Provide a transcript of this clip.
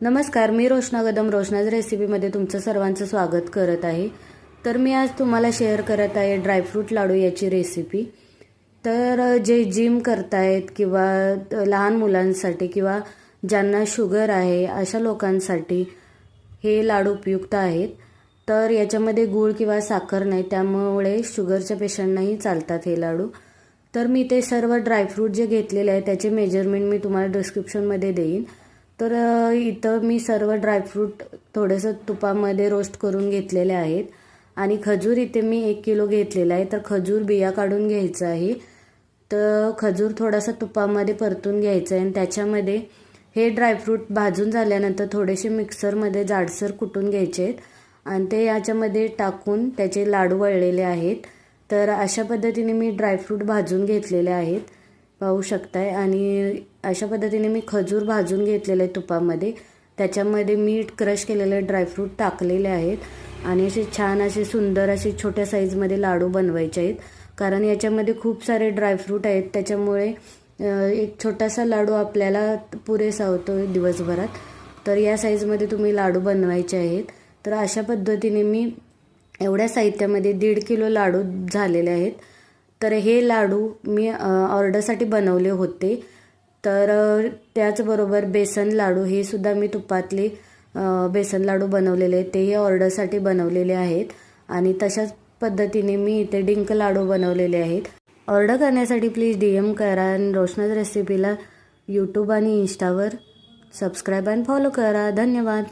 नमस्कार, मी रोशना कदम रोशनाज रेसिपीमध्ये तुमचं सर्वांचं स्वागत करत आहे। तर मी आज तुम्हाला शेअर करत आहे ड्रायफ्रूट लाडू याची रेसिपी। तर जे जिम करतायत किंवा लहान मुलांसाठी किंवा ज्यांना शुगर आहे अशा लोकांसाठी हे लाडू उपयुक्त आहेत। तर याच्यामध्ये गूळ किंवा साखर नाही, त्यामुळे शुगरच्या पेशंटनाही चालतात हे लाडू। तर मी ते सर्व ड्रायफ्रूट जे घेतलेले आहे त्याचे मेजरमेंट मी तुम्हाला डिस्क्रिप्शनमध्ये देईन। तर इथं मी सर्व ड्रायफ्रूट थोडंसं तुपामध्ये रोस्ट करून घेतलेले आहेत आणि खजूर इथे मी 1 किलो घेतलेला आहे। तर खजूर बिया काढून घ्यायचं आहे। तर खजूर थोडासा तुपामध्ये परतून घ्यायचं आहे आणि त्याच्यामध्ये हे ड्रायफ्रूट भाजून झाल्यानंतर थोडेसे मिक्सरमध्ये जाडसर कुटून घ्यायचे आहेत आणि ते याच्यामध्ये टाकून त्याचे लाडू वळलेले आहेत। तर अशा पद्धतीने मी ड्रायफ्रूट भाजून घेतलेले आहेत, पाहू शकताय। आणि अशा पद्धतीने मी खजूर भाजून घेतलेले तुपामध्ये, त्याच्यामध्ये मीठ क्रश केलेले ड्रायफ्रूट टाकलेले आहेत आणि असे छान असे सुंदर असे छोट्या साईजमध्ये लाडू बनवायचे आहेत। कारण याच्यामध्ये खूप सारे ड्रायफ्रूट आहेत, त्याच्यामुळे एक छोटासा लाडू आपल्याला पुरेसा होतो दिवसभरात। तर या साईजमध्ये तुम्ही लाडू बनवायचे आहेत। तर अशा पद्धतीने मी एवढ्या साहित्यामध्ये 1.5 किलो लाडू झालेले आहेत। तर हे लाडू मी ऑर्डरसाठी बनवले होते। तर त्याचबरोबर बेसन लाडू हे सुद्धा मी तुपातले बेसन लाडू बनवलेले आहेत, तेही ऑर्डरसाठी बनवलेले आहेत। आणि तशाच पद्धतीने मी इथे डिंक लाडू बनवलेले आहेत। ऑर्डर करण्यासाठी प्लीज DM करा आणि रोशनाज रेसिपीला यूट्यूब आणि इंस्टावर सबस्क्राईब आणि फॉलो करा। धन्यवाद।